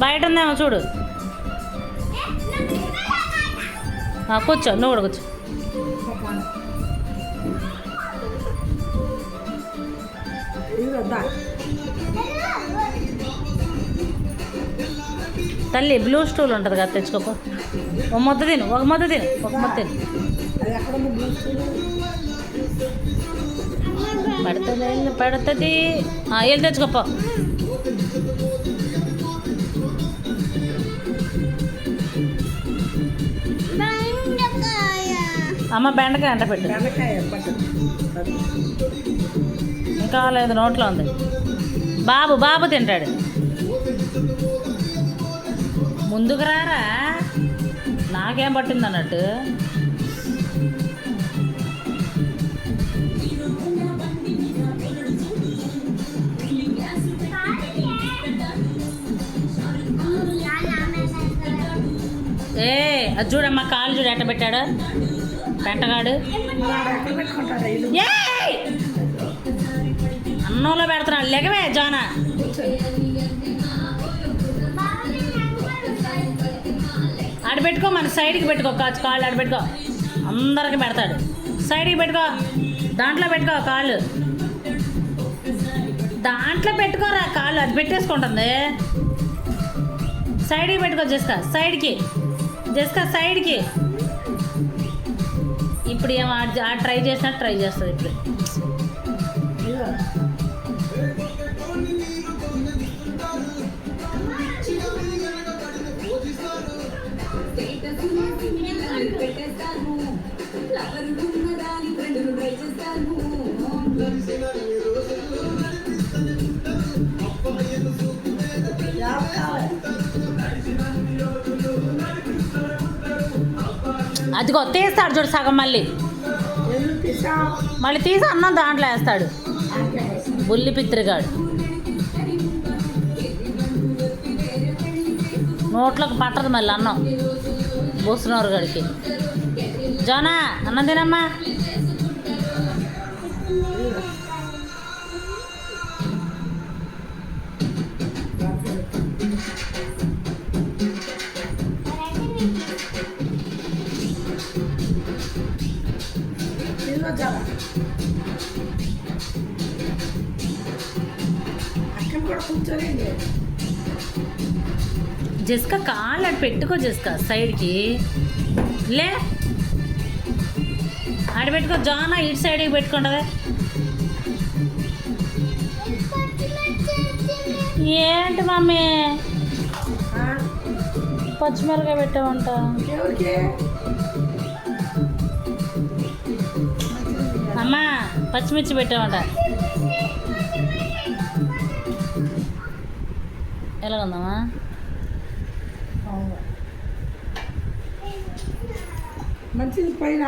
బయట ఉందేమో చూడు. కూర్చో, నువ్వు కూడా కూర్చో. తల్లి బ్లూ స్టూల్ ఉంటుంది కదా, తెచ్చుకోపో. ఒక ముద్ద తిను, ఒక ముద్ద తిను, ఒక ముద్ద తిను. పడుతుంది పడుతుంది. వెళ్ళి తెచ్చుకోపో. అమ్మ బెండకాయ అంట పెట్టు. ఇంకా లేదు, నోట్లో ఉంది. బాబు బాబు తింటాడు. ముందుకు రారా, నాకేం పట్టింది అన్నట్టు. అది చూడమ్మా, కాలు చూడు ఎట్ట పెట్టాడు పెంటగాడు. అన్నంలో పెడుతున్నాడు. లెగవే జానా. ఆడ పెట్టుకో, మన సైడ్కి పెట్టుకో. కాళ్ళు ఆడ పెట్టుకో. అందరికి పెడతాడు. సైడ్కి పెట్టుకో, దాంట్లో పెట్టుకో కాళ్ళు. దాంట్లో పెట్టుకోరా కాళ్ళు, అది పెట్టేసుకుంటుంది. సైడ్కి పెట్టుకో జస్కా, సైడ్కి జస్కా, సైడ్కి. ఇప్పుడు ఏమో ట్రై చేసినట్టు ట్రై చేస్తుంది ఇప్పుడు. అదిగో తీస్తాడు చూడు సగం. మళ్ళీ తీసి అన్నం దాంట్లో వేస్తాడు. బుల్లి పిత్రిగాడు. నోట్లోకి పట్టదు మళ్ళీ అన్నం. బూసునోరు గడికి. జోనా అన్నం తినమ్మా. జస్కా కాళ్ళు అటు పెట్టుకో జస్కా, సైడ్కి లే. ఆడ పెట్టుకో. జానా ఇటు సైడ్కి పెట్టుకుంటుందా. ఏంటి మమ్మీ పచ్చిమిరకాయ పెట్టావంట. అమ్మా పచ్చిమిర్చి పెట్టావంట. ఎలా ఉందమ్మా? మంచిది పైన